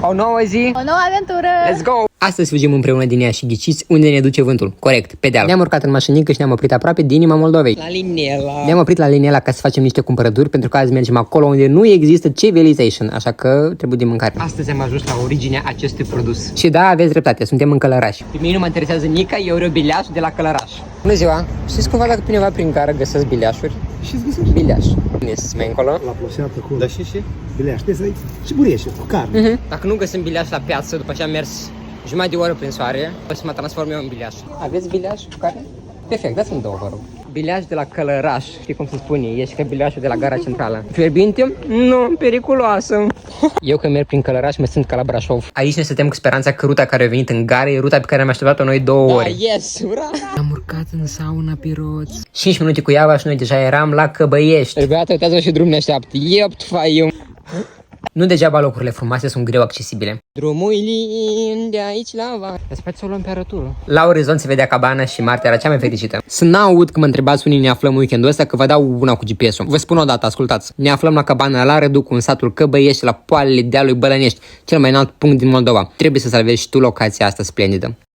O nouă zi! O nouă aventură! Let's go! Astăzi fugim împreună din ea și ghiciți unde ne duce vântul. Corect, pe deal. Ne-am urcat în mașinică și ne-am oprit aproape de inima Moldovei. La Linela. Ne-am oprit la Linela ca să facem niște cumpărături, pentru că azi mergem acolo unde nu există civilization, așa că trebuie de mâncare. Astăzi am ajuns la originea acestui produs. Și da, aveți dreptate, suntem în Călăraș. Pe mine nu mă interesează Nica, eu vreau bileaș de la Călăraș. Bună ziua! Știți cumva dacă cineva prin gară găsesc bileașuri? Și-ți găsești? Bileaș. Bine, să mai încolo. La ploseată cu... Da, și? Bileaș, trebuie să și bureșe, cu carne. Dacă nu găsim bileaș la piață, după ce am mers jumătate de oră prin soare, o să mă transform eu în bileaș. Aveți bileaș cu carne? Perfect, dați-mi două, vă rog. Bileaș de la Călăraș, știi cum se spune, ești ca bileașul de la gara centrală. Fierbinte? Nu, periculoasă. Eu când merg prin Călăraș mă simt ca la Brașov. Aici ne stăteam cu speranța că ruta care a venit în gară e ruta pe care am așteptat-o noi 2 ore. Yes, ura! Am urcat în sauna pe roți. 5 minute cu Iava și noi deja eram la Căbăiești. Beata, uitați-vă și drum ne așteaptă. Iept, fai. Nu degeaba locurile frumoase sunt greu accesibile. Drumul lin de aici la va. Sper să o luăm pe arătură. La orizont se vedea cabana și Marta era cea mai fericită. Să n-aud că mă întrebați unde ne aflăm weekendul ăsta, că vă dau una cu GPS-ul. Vă spun o dată, ascultați. Ne aflăm la cabana la Răducu, în satul Căbăiești, la poalele dealului Bălănești, cel mai înalt punct din Moldova. Trebuie să salvezi și tu locația asta splendidă.